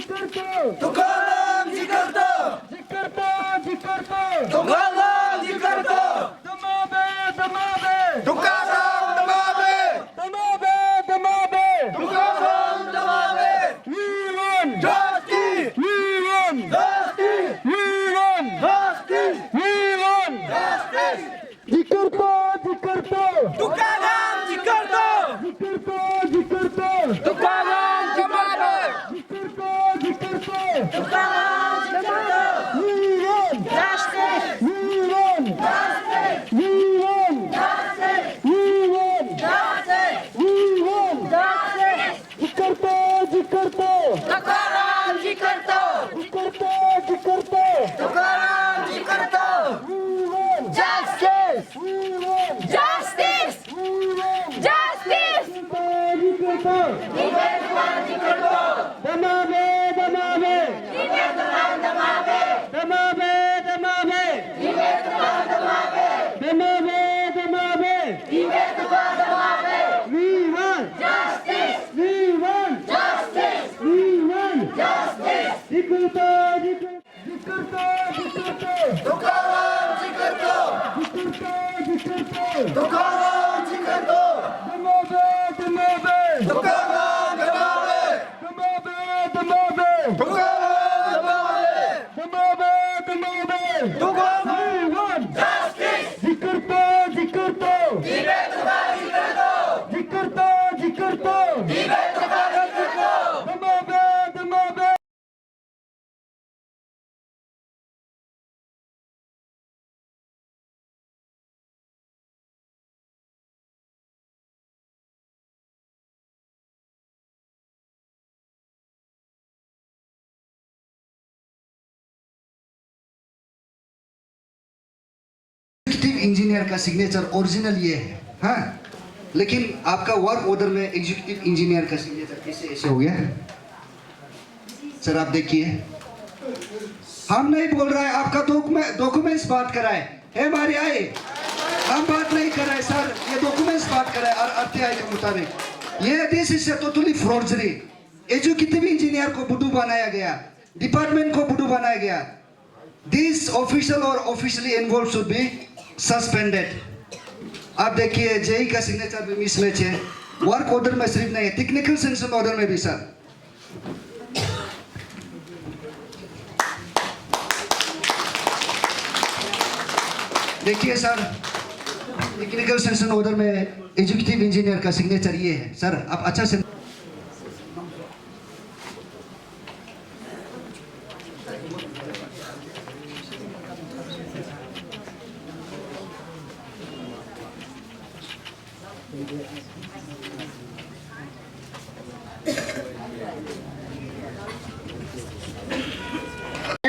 तुकाराम जी करतो तुकाराम जी करतो तुकाराम दमावे तुकाराम दमावे तुकाराम जी करतो तुकाराम जमावे तुकाराम जमावे तुकाराम जी करतो तुकाराम जी करतो जस्टिस जस्टिस जस्टिस निवेदन जी करतो दमावे निवेदन दमावे निवेदन दमावे we want justice तुकाराम जी करतो तुकाराम जी करतो तुकाराम दमावे तुकाराम जस्टिस इंजीनियर का सिग्नेचर ओरिजिनल ये है, हाँ, लेकिन आपका वर्क ऑर्डर में एग्जीक्यूटिव इंजीनियर का सिग्नेचर कैसे ऐसे हो गया? सर आप देखिए, हम नहीं बोल रहे हैं, आपका डॉक्यूमेंट्स बात कराए है हमारे आए, हम बात नहीं कर रहे सर, ये डॉक्यूमेंट्स बात कराए और आरटीआई के मुताबिक ये this is totally fraudery. Executive engineer को बुडू बनाया गया, डिपार्टमेंट को बुडू बनाया गया। दिस ऑफिशियल और officially involve should be suspended. आप देखिए जेई का सिग्नेचर भी मिसमैच है, वर्क ऑर्डर में सिर्फ नहीं है, टेक्निकल सेंक्शन ऑर्डर में भी सर। देखिए सर, टेक्निकल सेंक्शन ऑर्डर में एग्जीक्यूटिव इंजीनियर का सिग्नेचर ये है सर, आप अच्छा से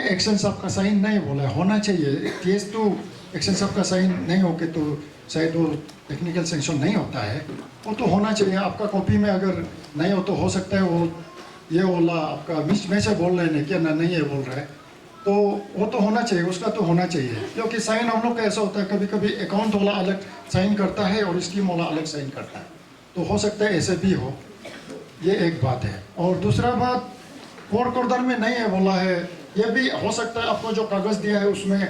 एक्शन साहब का साइन नहीं बोला होना चाहिए, केस तो एक्शन साहब का साइन नहीं होके तो शायद वो टेक्निकल सेंक्शन नहीं होता है, वो तो होना चाहिए। आपका कॉपी में अगर नहीं हो तो हो सकता है वो ये बोला आपका बीच में से बोल रहे हैं क्या ना नहीं है बोल रहा है, तो वो तो होना चाहिए, उसका तो होना चाहिए। क्योंकि साइन हम लोग का ऐसा होता है, कभी कभी अकाउंट वाला अलग साइन करता है और स्कीम वाला अलग साइन करता है, तो हो सकता है ऐसे भी हो, ये एक बात है। और दूसरा बात, वर्क ऑर्डर में नहीं है बोला है, ये भी हो सकता है आपको जो कागज दिया है उसमें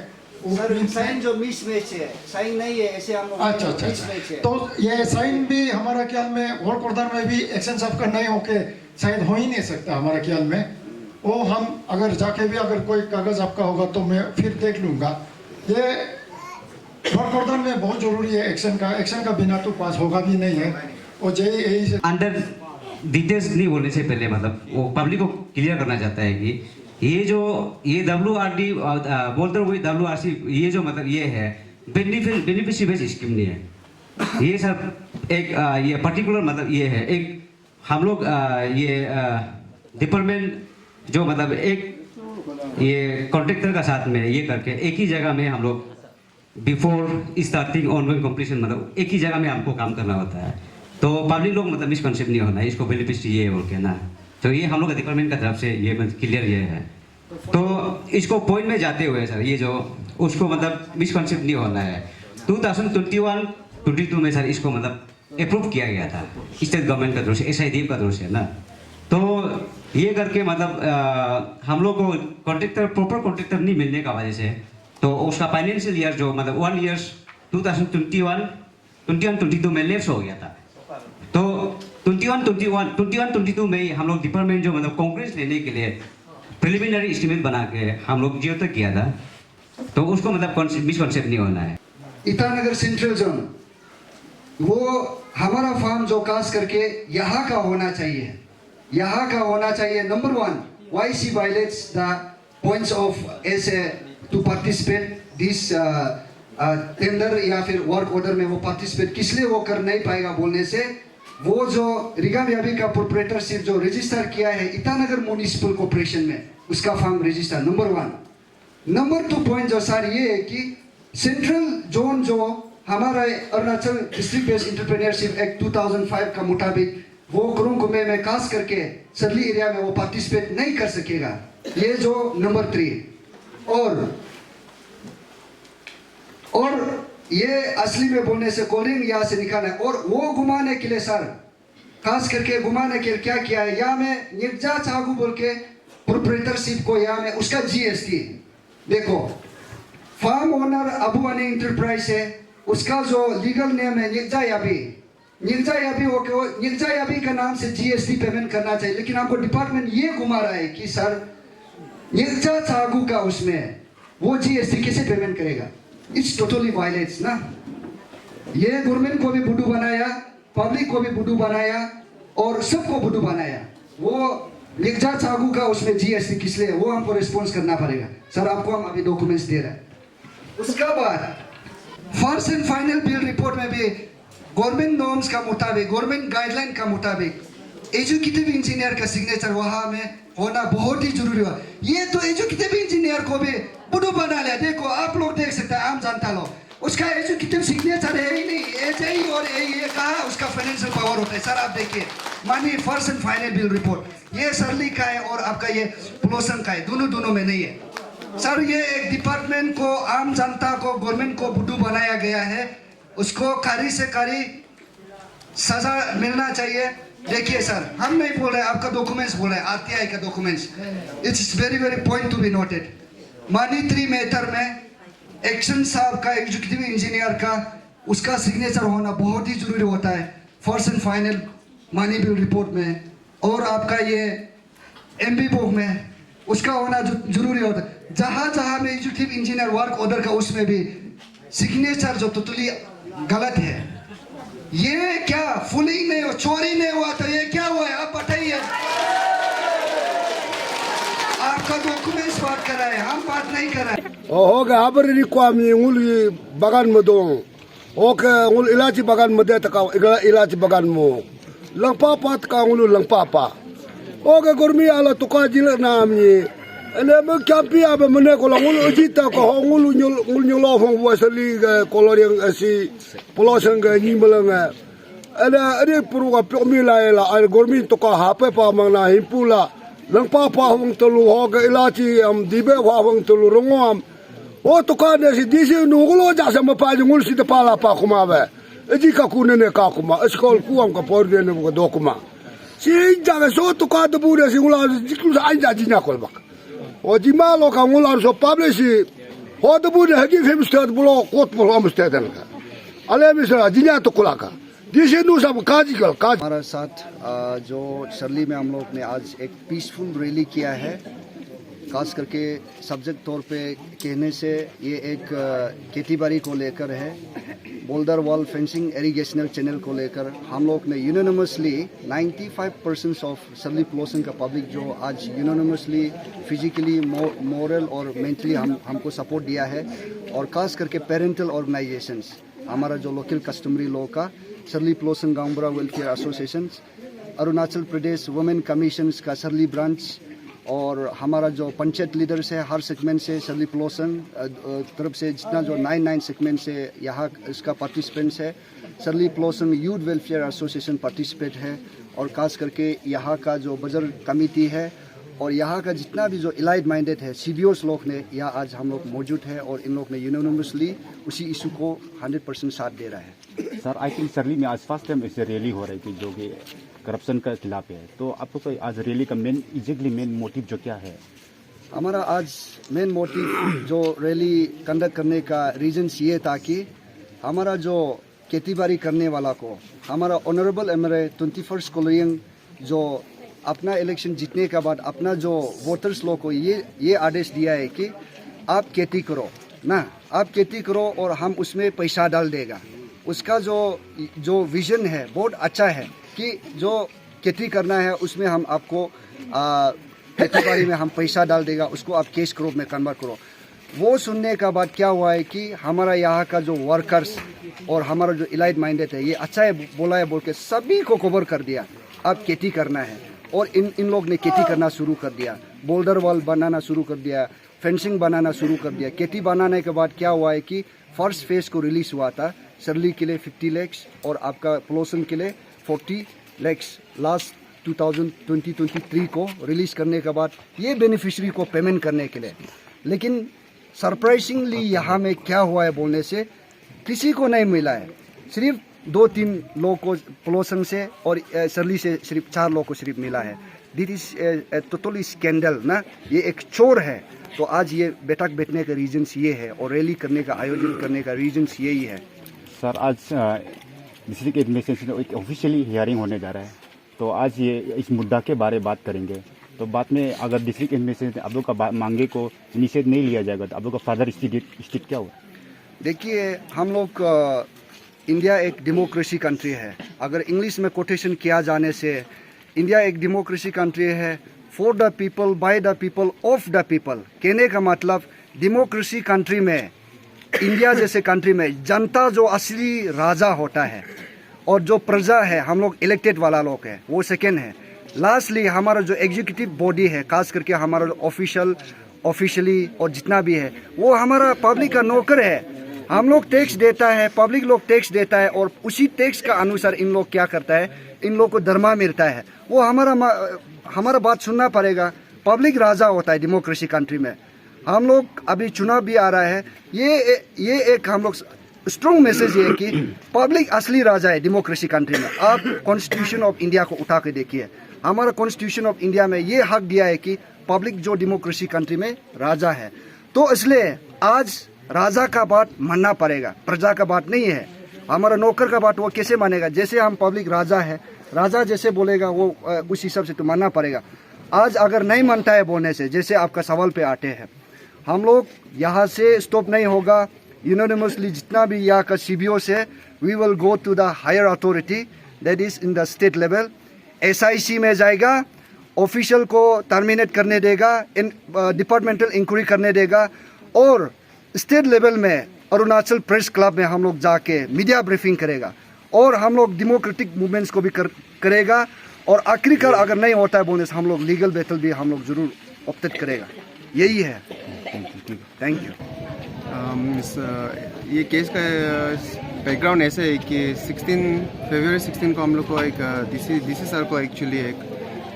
साइन जो मिसमैच है, साइन नहीं है ऐसे हम अच्छा, तो ये साइन भी हमारा ख्याल में वर्क ऑर्डर में भी एक्शन साहब का नहीं होके शायद हो ही नहीं सकता हमारा ख्याल में। वो हम अगर जाके भी अगर कोई कागज आपका होगा तो मैं फिर देख लूँगा। ये वर्क ऑर्डर में बहुत जरूरी है एक्शन का बिना तो पास होगा भी नहीं है। और यही अंडर डिटेल्स नहीं बोलने से पहले मतलब वो पब्लिक को क्लियर करना चाहता है कि ये WRD बोलते हुए WRC ये जो मतलब ये है बेनिफिशियरी बेस्ड स्कीम नहीं है ये सब एक ये पर्टिकुलर मतलब ये है एक हम लोग ये डिपार्टमेंट जो मतलब एक ये कॉन्ट्रैक्टर का साथ में ये करके एक ही जगह में हम लोग बिफोर स्टार्टिंग ऑनगोइंग कंप्लीशन मतलब एक ही जगह में हमको काम करना होता है। तो पब्लिक लोग मतलब मिसकॉन्सेप्ट नहीं होना है इसको बेनिफिशियरी ये बोल के ना, तो ये हम लोग का डिपार्टमेंट का तरफ से ये मतलब क्लियर ये है। तो इसको पॉइंट में जाते हुए सर ये जो उसको मतलब मिसकॉन्सेप्ट नहीं होना है। 2021-22 में सर इसको मतलब अप्रूव किया गया था स्टेट गवर्नमेंट का तरफ से, SIDF का तरफ से ना। तो ये करके मतलब हम लोग को कॉन्ट्रैक्टर प्रॉपर कॉन्ट्रैक्टर नहीं मिलने का वजह से तो उसका फाइनेंशियल ईयर जो मतलब 1 ईयर 2021-22 में लेप्स हो गया था। तो 21-22 में हम लोग डिपार्टमेंट जो मतलब कांग्रेस लेने के लिए प्रिलिमिनरी एस्टिमेट बना के हम लोग जियो तक किया था। तो उसको मतलब मिसकॉन्सेप्ट नहीं होना है। ईटानगर सेंट्रल जोन वो हमारा फार्म जो कास्ट करके यहाँ का होना चाहिए, यहाँ का होना चाहिए। Number 1, YC violates the points of SA to participate this tender या फिर वर्क ऑर्डर में वो पार्टिसिपेट किस लिए वो कर नहीं पाएगा बोलने से वो जो रिगम याबी का प्रोप्राइटरशिप जो रजिस्टर किया है ईटानगर म्युनिसिपल कॉर्पोरेशन में उसका form register number 1। Number 2 point जो सर ये है कि सेंट्रल जोन जो हमारा Arunachal district based entrepreneurship act 2005 का मुताबिक वो करुंग कुमे में कास्ट करके सरली एरिया में वो पार्टिसिपेट नहीं कर सकेगा। ये जो नंबर 3 और ये असली में बोलने से कोलिंग यहाँ से निकाला है। और वो घुमाने के लिए सर खास करके घुमाने के लिए क्या किया है, यहाँ में निर्जा चागू बोल के प्रोप्राइटरशिप को यहाँ में उसका GST देखो, फार्म ओनर अबू अनी इंटरप्राइज है, उसका जो लीगल नेम है निर्जा याबी ओके, निर्जा याबी का नाम से GST पेमेंट करना चाहिए। लेकिन आपको डिपार्टमेंट ये घुमा रहा है कि सर निर्जा चागू का उसमें वो GST कैसे पेमेंट करेगा। इट्स टोटली वायलेट्स ना। ये गवर्नमेंट को भी बुद्धू बनाया, पब्लिक को भी बुद्धू बनाया और सबको बुद्धू बनाया। वो निर्जा चागू का उसमें GST किस लिए वो हमको रिस्पॉन्स करना पड़ेगा। सर आपको हम अभी डॉक्यूमेंट्स दे रहे हैं। उसका बाद first and final bill report में भी गवर्नमेंट नॉर्म्स का मुताबिक, गवर्नमेंट गाइडलाइन का मुताबिक एजुकेटिव इंजीनियर का सिग्नेचर वहाँ में होना बहुत ही जरूरी है। ये तो एजुकेटिव इंजीनियर को भी बुद्धू बना लिया। देखो आप लोग देख सकते हैं, आम जनता लोग, उसका एजुकेटिव सिग्नेचर है ही नहीं, AJE और ये कहा उसका फाइनेंशियल पावर होता है। सर आप देखिए मानिए first and final bill report ये सरली का है और आपका ये प्लोसन का है, दोनों में नहीं है। सर ये एक डिपार्टमेंट को, आम जनता को, गवर्नमेंट को बुद्धू बनाया गया है, उसको कारी से कारी सजा मिलना चाहिए। देखिए सर हम नहीं बोल रहे, आपका डॉक्यूमेंट्स बोल रहे हैं, RTI का documents, it's very point to be noted. मानी 3 मैटर में एक्शन साहब का एग्जीक्यूटिव इंजीनियर का उसका सिग्नेचर होना बहुत ही जरूरी होता है फर्स्ट एंड फाइनल मानी बिल रिपोर्ट में, और आपका ये MB बुक में उसका होना जरूरी होता है। जहाँ में एग्जीक्यूटिव इंजीनियर वर्क ऑर्डर का उसमें भी सिग्नेचर जो टोटली गलत है। ये क्या फुलिंग नहीं हो, चोरी नहीं हुआ तो ये क्या हुआ है आप बताइए। आपका डॉक्यूमेंट्स बात कर रहा है, हम बात नहीं कर रहे हैं। होगा हाबर रिक्वामी ngul bagan mo dong oke ngul ilaci bagan mo de taka ilaci bagan mo lang papa taka ngul lang papa oke gormi ala tuka jil namni ene me kampi aba mene ko ngul ujita ko ngul nyolo fong wasali kolor yang si polosan ga nyimbalanga ene puru ga pyomi la gormi tuka hape pa mangna himpula lang papa hong telu hoga ilaci am dibe wa hong telu rongom o to ka ne si disi nugulo ja sama pa ngul si de pala pa kuma ba eji ka ku ne ka kuma eskol ku am ka por de ne ko do kuma si ja ga so to ka de bu de si ngula jiklu sa anja jinya kol bak o ji ma lo ka ngula so publish ho de bu de hagi fem stad bulo kot bu am stad ka ale mi sa jinya to kula ka disi nu सब काजिकल काज। हमारे साथ जो सरली में हम लोग ने आज एक पीसफुल रैली किया है, खास करके सब्जेक्ट तौर पे कहने से ये एक खेती बाड़ी को लेकर है, boulder wall fencing irrigational channel को लेकर हम लोग ने यूनानिमसली 95% ऑफ सरली प्लोसन का पब्लिक जो आज यूनानिमसली फिजिकली मोरल और मेंटली हमको सपोर्ट दिया है। और खास करके पेरेंटल ऑर्गेनाइजेशंस, हमारा जो लोकल कस्टमरी लॉ का सरली प्लोसन गांवबुरा welfare association, Arunachal Pradesh women commissions का सरली ब्रांच, और हमारा जो पंचायत लीडर्स है हर सेगमेंट से सरली प्लोसन तरफ से जितना जो 9 सेगमेंट से यहाँ इसका पार्टिसिपेंट्स है। सरली प्लोसन यूथ वेलफेयर एसोसिएशन पार्टिसिपेट है, और खास करके यहाँ का जो बजर कमेटी है और यहाँ का जितना भी जो इलाइड माइंडेड है CBOs लोग ने यहाँ आज हम लोग मौजूद है, और इन लोग ने यूनानिमसली उसी इशू को 100% साथ दे रहा है। सर आई थिंक सरली में आज फर्स्ट टाइम ऐसे रैली हो रही थी जो कि करप्शन का खिलाफ है। तो आपको कोई आज रैली का मेन मोटिव जो क्या है? हमारा आज मेन मोटिव जो रैली कंडक्ट करने का रीजन्स ये था कि हमारा जो खेती बाड़ी करने वाला को हमारा ऑनरेबल एमएलए 21st कोलोरियन जो अपना इलेक्शन जीतने के बाद अपना जो वोटर्स लोग को ये आदेश दिया है कि आप खेती करो ना, आप खेती करो और हम उसमें पैसा डाल देगा। उसका जो विजन है बहुत अच्छा है कि जो खेती करना है उसमें हम आपको खेती बाड़ी में हम पैसा डाल देगा, उसको आप कैश क्रॉप में कन्वर्ट करो। वो सुनने का बाद क्या हुआ है कि हमारा यहाँ का जो वर्कर्स और हमारा जो इलाइट माइंडेड है ये अच्छा है बोला है बोल के सभी को कवर कर दिया अब खेती करना है। और इन लोग ने खेती करना शुरू कर दिया, बोल्डर वॉल बनाना शुरू कर दिया, फेंसिंग बनाना शुरू कर दिया। खेती बनाने के बाद क्या हुआ है कि फर्स्ट फेज को रिलीज हुआ था सरली के लिए 50 लाख और आपका पोलोसन के लिए 40 लाख लास्ट 2023 को रिलीज करने के बाद ये बेनिफिशरी को पेमेंट करने के लिए। लेकिन सरप्राइजिंगली यहाँ में क्या हुआ है बोलने से किसी को नहीं मिला है, सिर्फ 2-3 लोग को पोलोसन से और सरली से सिर्फ 4 लोग को सिर्फ मिला है। दिस इज टोटली स्कैंडल ना, ये एक चोर है। तो आज ये बैठक बैठने का रीजन्स ये है और रैली करने का आयोजन करने का रीजन्स यही है। सर आज डिस्ट्रिक्ट एडमिनिस्ट्रेशन में एक ऑफिशियली हियरिंग होने जा रहा है, तो आज ये इस मुद्दा के बारे में बात करेंगे। तो बाद में अगर डिस्ट्रिक्ट एडमिनिस्ट्रेशन आप लोग का मांगे को इनिशिएट नहीं लिया जाएगा तो आप लोग का फर्दर स्टेप क्या होगा? देखिए हम लोग इंडिया एक डेमोक्रेसी कंट्री है। अगर इंग्लिश में कोटेशन किया जाने से इंडिया एक डेमोक्रेसी कंट्री है, for the people, by the people, of the people. कहने का मतलब डेमोक्रेसी कंट्री में, इंडिया जैसे कंट्री में जनता जो असली राजा होता है और जो प्रजा है हम लोग इलेक्टेड वाला लोग है वो सेकेंड है। लास्टली हमारा जो एग्जीक्यूटिव बॉडी है, खास करके हमारा जो ऑफिशियली और जितना भी है वो हमारा पब्लिक का नौकर है। हम लोग टैक्स देता है, पब्लिक लोग टैक्स देता है और उसी टैक्स का अनुसार इन लोग क्या करता है, इन लोग को दरमा मिलता है। वो हमारा बात सुनना पड़ेगा। पब्लिक राजा होता है डेमोक्रेसी कंट्री में। हम लोग अभी चुनाव भी आ रहा है, ये एक हम लोग स्ट्रॉन्ग मैसेज है कि पब्लिक असली राजा है डेमोक्रेसी कंट्री में। आप कॉन्स्टिट्यूशन ऑफ इंडिया को उठा के देखिए, हमारा कॉन्स्टिट्यूशन ऑफ इंडिया में ये हक दिया है कि पब्लिक जो डेमोक्रेसी कंट्री में राजा है। तो इसलिए आज राजा का बात मानना पड़ेगा, प्रजा का बात नहीं है। हमारा नौकर का बात वो कैसे मानेगा? जैसे हम पब्लिक राजा है, राजा जैसे बोलेगा वो उस हिसाब से तो मानना पड़ेगा। आज अगर नहीं मानता है बोलने से, जैसे आपका सवाल पे आते हैं, हम लोग यहाँ से स्टॉप नहीं होगा। यूनानिमसली जितना भी यहाँ का CBO से we will go to the higher authority that is in the state level. SIC में जाएगा, ऑफिशियल को टर्मिनेट करने देगा, डिपार्टमेंटल इंक्वायरी करने देगा और स्टेट लेवल में अरुणाचल प्रेस क्लब में हम लोग जाके मीडिया ब्रीफिंग करेगा और हम लोग डेमोक्रेटिक मूवमेंट्स को भी करेगा। और आखिरकार अगर नहीं होता है बोलने से हम लोग लीगल बैटल भी हम लोग जरूर ऑप्टेट करेगा। यही है। Thank you. ये केस का बैकग्राउंड ऐसे है कि फरवरी 16 को हम लोग को एक डीसी सर को एक्चुअली एक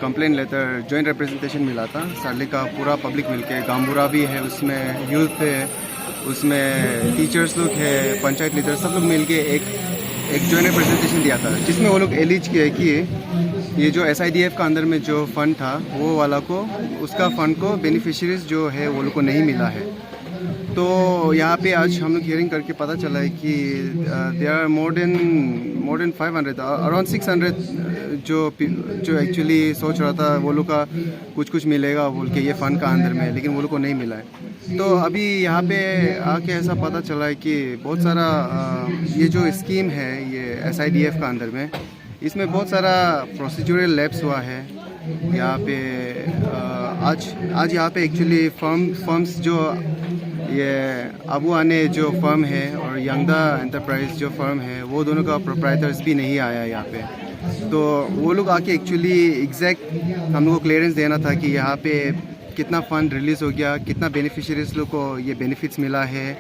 कंप्लेंट लेटर जॉइंट रिप्रेजेंटेशन मिला था। सरली का पूरा पब्लिक मिलके, गांबुरा भी है उसमें, यूथ है उसमें, टीचर्स लोग है, पंचायत लीडर, सब लोग मिलके एक जॉइंट रिप्रेजेंटेशन दिया था जिसमें वो लोग एलिज किए कि ये जो SIDF का अंदर में जो फंड था वो वाला को, उसका फंड को बेनिफिशियरीज जो है वो लोग को नहीं मिला है। तो यहाँ पे आज हम लोग हियरिंग करके पता चला है कि there are more than 500 around 600 जो एक्चुअली सोच रहा था वो लोग का कुछ मिलेगा बोल के ये फंड का अंदर में, लेकिन वो लोग को नहीं मिला है। तो अभी यहाँ पे आके ऐसा पता चला है कि बहुत सारा ये जो स्कीम है ये SIDF का अंदर में, इसमें बहुत सारा प्रोसीजरल लैप्स हुआ है। यहाँ पे आज यहाँ पे एक्चुअली फर्म्स जो ये अबू आने जो फर्म है और यंगदा एंटरप्राइज जो फर्म है वो दोनों का प्रोप्राइटर्स भी नहीं आया यहाँ पे। तो वो लोग आके एक्चुअली एग्जैक्ट हम लोग को क्लियरेंस देना था कि यहाँ पे कितना फ़ंड रिलीज़ हो गया, कितना बेनिफिशरीज लोग को ये बेनिफिट्स मिला है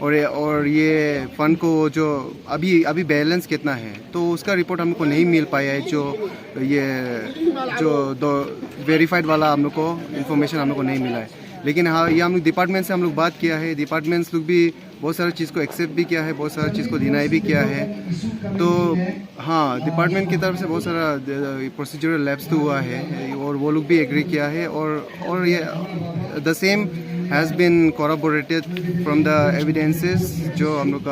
और ये फ़ंड को जो अभी बैलेंस कितना है, तो उसका रिपोर्ट हमको नहीं मिल पाया है। जो वेरीफाइड वाला हम लोग को इन्फॉर्मेशन हम लोग को नहीं मिला है। लेकिन हाँ, ये हम लोग डिपार्टमेंट से हम लोग बात किया है, डिपार्टमेंट्स लोग भी बहुत सारी चीज़ को एक्सेप्ट भी किया है, बहुत सारी चीज़ को डिनाई भी किया है। तो हाँ, डिपार्टमेंट की तरफ से बहुत सारा प्रोसीजरल लैप्स तो हुआ है और वो लोग भी एग्री किया है और ये the same has been corroborated from the evidences जो हम लोग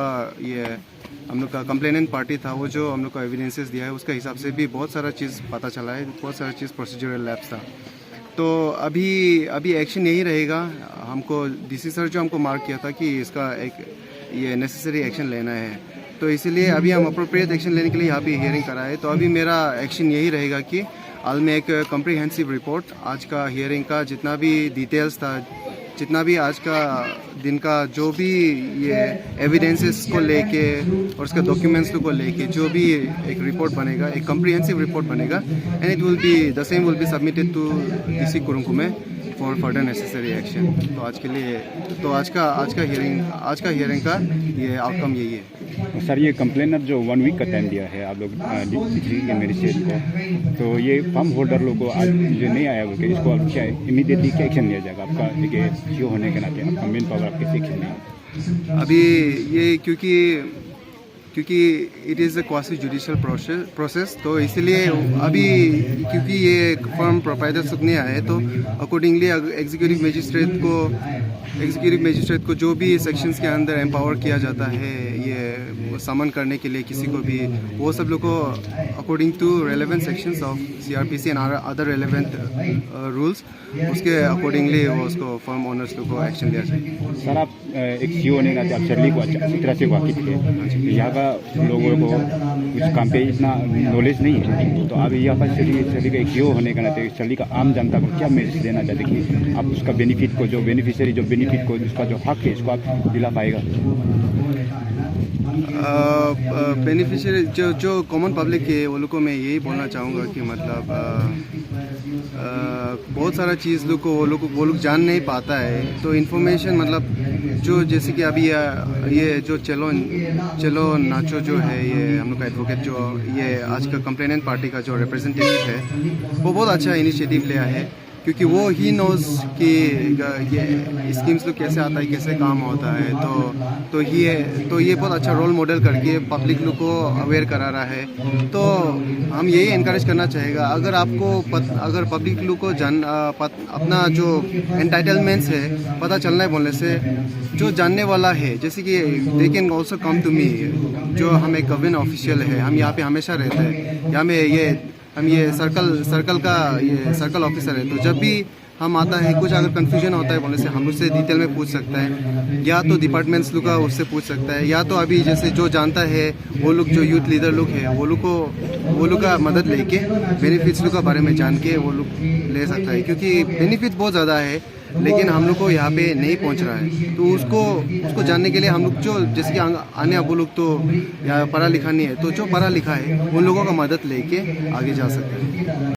का कंप्लेनेंट पार्टी था, वो जो हम लोग का एविडेंसेस दिया है उसके हिसाब से भी बहुत सारा चीज़ पता चला है, बहुत सारा चीज़ प्रोसीजरल लैप्स था। तो अभी एक्शन यही रहेगा। हमको डीसी सर जो हमको मार्क किया था कि इसका ये नेसेसरी एक्शन लेना है, तो इसीलिए अभी हम अप्रोप्रिएट एक्शन लेने के लिए यहाँ पे हियरिंग कराए। तो अभी मेरा एक्शन यही रहेगा कि I'll make a comprehensive report। आज का हियरिंग का जितना भी डिटेल्स था, जितना भी आज का दिन का जो भी ये एविडेंसेस को लेके और उसके डॉक्यूमेंट्स को लेके जो भी एक रिपोर्ट बनेगा, एक कम्प्रीहेंसिव रिपोर्ट बनेगा, and it will be the same will be submitted to DC Kurung Kumey for further necessary action. तो आज के लिए तो आज का हियरिंग का ये आउटकम यही है। सर, ये कंप्लेनर जो 1 वीक का टाइम दिया है आप लोग डिस्ट्रिक्ट के मजिस्ट्रेट को, तो ये फार्म होल्डर लोग को आज जो नहीं आया बोल के इसको अब क्या इमीडिएटली क्या एक्शन लिया जाएगा? आपका एक सीओ होने के नाते आपका मेन पावर आप कैसे एक्शन लेंगे? अभी ये क्योंकि it is a quasi judicial process, तो इसीलिए अभी क्योंकि ये फर्म प्रोप्राइटर्स नहीं आए, तो अकॉर्डिंगली एग्जीक्यूटिव मजिस्ट्रेट को जो भी सेक्शंस के अंदर एम्पावर किया जाता है ये समन करने के लिए किसी को भी, वो सब लोग को according to relevant sections of CRPC and other relevant rules, उसके अकॉर्डिंगली वो उसको फर्म ओनर्स लोग को एक्शन लिया जाए। सर, आप एक सीओ होने के नाते आप शर्ली को अच्छी तरह से वाकिफ थे, यहाँ का लोगों को कुछ काम पे इतना नॉलेज नहीं है, तो आप यहाँ पर शर्ली का एक सीओ होने के नाते शर्ली का आम जनता को क्या मैसेज देना चाहते कि आप उसका बेनिफिट को जो बेनिफिट को जिसका जो हक है इसको आप दिला पाएगा? बेनिफिशियरी जो कॉमन पब्लिक है वो लोग को मैं यही बोलना चाहूँगा कि मतलब बहुत सारा चीज़ वो लोग जान नहीं पाता है। तो इन्फॉर्मेशन मतलब जो जैसे कि अभी ये जो चलो नाचो जो है, ये हम लोग का एडवोकेट जो ये आज का कंप्लेनेंट पार्टी का जो रिप्रेजेंटेटिव है, वो बहुत अच्छा इनिशिएटिव लिया है, क्योंकि वो ही नोज कि ये स्कीम्स लोग कैसे आता है, कैसे काम होता है। तो ये बहुत अच्छा रोल मॉडल करके पब्लिक लोग को अवेयर करा रहा है। तो हम यही इनकरेज करना चाहेगा, अगर पब्लिक लोग को अपना जो एंटाइटलमेंट्स है पता चलना है बोलने से, जो जानने वाला है, जैसे कि they can also come to me, जो हम एक गवर्नमेंट ऑफिशियल है, हम यहाँ पे हमेशा रहते हैं, यहाँ में हम ये सर्कल ऑफिसर है। तो जब भी हम आता है कुछ अगर कन्फ्यूजन होता है बोलने से हम उससे डिटेल में पूछ सकता है, या तो डिपार्टमेंट्स लोग का उससे पूछ सकता है, या तो अभी जैसे जो जानता है वो लोग जो यूथ लीडर लोग हैं वो लोग का मदद लेके बेनिफिट्स लोग के बारे में जान के वो लोग ले सकता है, क्योंकि बेनिफिट बहुत ज़्यादा है लेकिन हम लोग को यहाँ पे नहीं पहुँच रहा है। तो उसको जानने के लिए हम लोग जो जैसे कि आने अब लोग तो या पढ़ा लिखा नहीं है, तो जो पढ़ा लिखा है उन लोगों का मदद लेके आगे जा सकते हैं।